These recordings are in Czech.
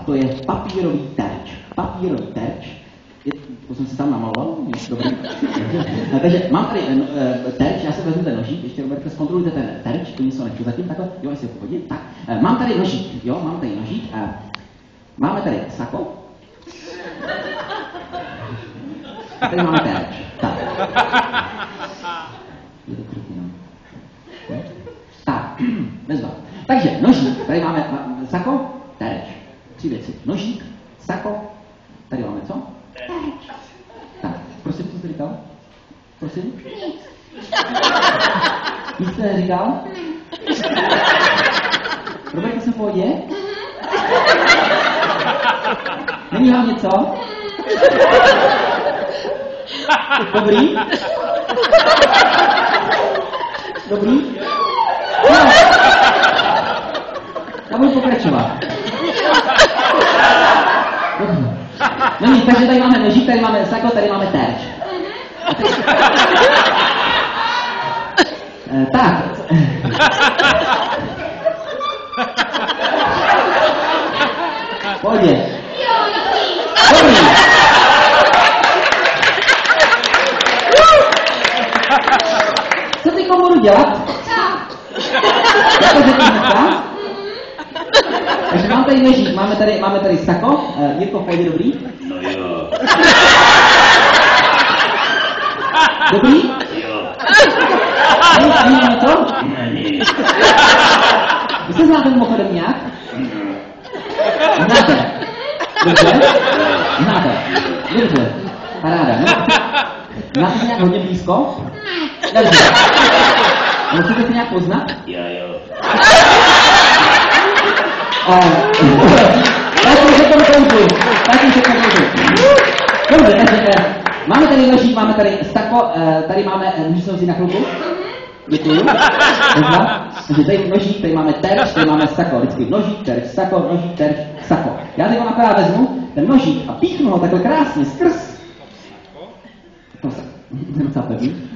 to je papírový terč. Papírový terč. To jsem si tam namaloval, dobrý. Takže mám tady terč, já se vezmu ten nožík, ještě Roberte, zkontrolujte ten terč, to něco nechci zatím, takhle, jo, jestli ho hodit, tak. Mám tady nožík, jo, mám tady nožík a máme tady sako. A tady máme terč, tak. Je to krutý, no. Tak, bezva. Takže nožík, tady máme sako, terč. 3 věci. Nožík, sako, tady máme co? Terč. Tak, prosím, co jsi říkal? Prosím? Nic. Nic jsi neříkal? Roberte, jsem v pohodě? Není vám něco? Dobrý? Dobrý? No. Já budu pokračovat. No nic, takže tady máme nožík, tady máme sako, tady máme terč. Tak. Pohodě. Dobrý. Co ty budu dělat? Jako řekni dneska? Takže mám tady nožík, máme tady sako. Jirko, v pohodě dobrý? No jo. Dobrý? Jo. Není to? Není. Vy se znáte mimochodem nějak? Znáte? Dobře? Znáte? Dobře. Paráda, no? Znáte se nějak hodně blízko? Dobře. Musíte se nějak poznat? Jo. Tak už se to končí. Dobře, takže máme tady nožík, máme tady sako, tady máme, můžu se vzít na chvilku? Děkuju. Takže tady nožík, tady máme terč, tady máme sako. Vždycky nožík, terč, sako. Já teď akorát vezmu ten nožík a píchnu ho takhle krásně skrz. To se, jsem docela pevný.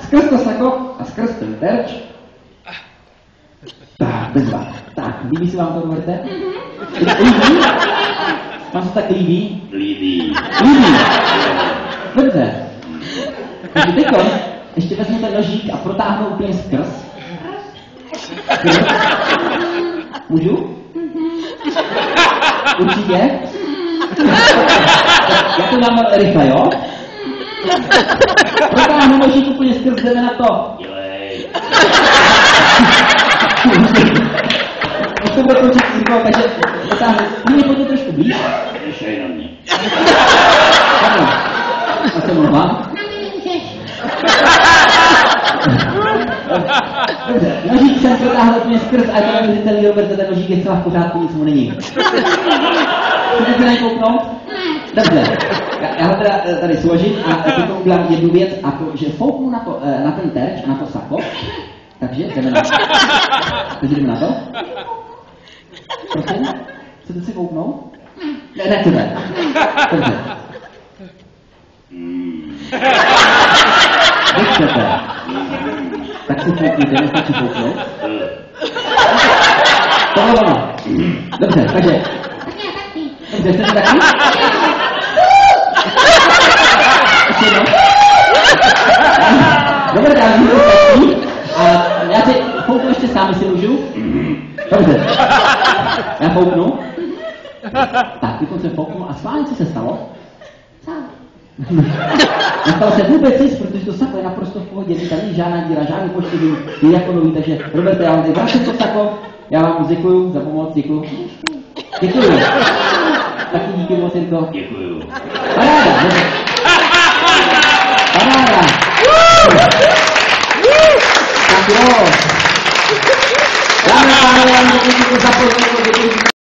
Skrz to sako a skrz ten terč. Tak, bezva. Tak, líbí se vám to, Roberte? Líbí? Vám se tak líbí? Líbí. Dobře. Takže teďko ještě vezmu ten nožík a protáhnu úplně skrz. Můžu? Určitě? Já to dám rychle, jo? Protáhnu nožík úplně skrz, jdeme na to. Dělej. Už to bude končit Jirko, takže dotáhnu. Mě pojďte trošku blíž. Nešej na mě. Takhle. A co mluvám? Dobře, nožík jsem protáhl úplně skrz a je to nevěřitelný, Roberte, ten nožík je celá v pořádku, nic mu není. Chcete se najkouknout? Dobře, já ho teda tady složím a teď udělám jednu věc, a to, že fouknu na ten terč a na to sako. Takže jdeme na to. Takže jdeme na to. Prosím, chcete si kouknout? Ne, nechcete. Dobře. Nechcete. Tak si foukněte, nestačí fouknout. To bylo ono. Dobře, takže. Dobře, chcete taky? Ještě jednou. Dobře, já můžu stačí. A já si fouknu ještě sám, jestli můžu. Dobře. Já fouknu. Tak, teď jsem fouknu a schválně, co se stalo? Nestalo se vůbec nic, protože to sako je naprosto v pohodě, tady není žádná díra, žádný poštěvý, je jako nový, takže Roberte, já vám tady vrátím to sako, já vám děkuju za pomoc, děkuju. Děkuju. Taky díky moc, Jirko. Děkuju. Paráda, dobře. Paráda. Tak jo. Dáme pánové, já vám děkuji za pozornost, děkuji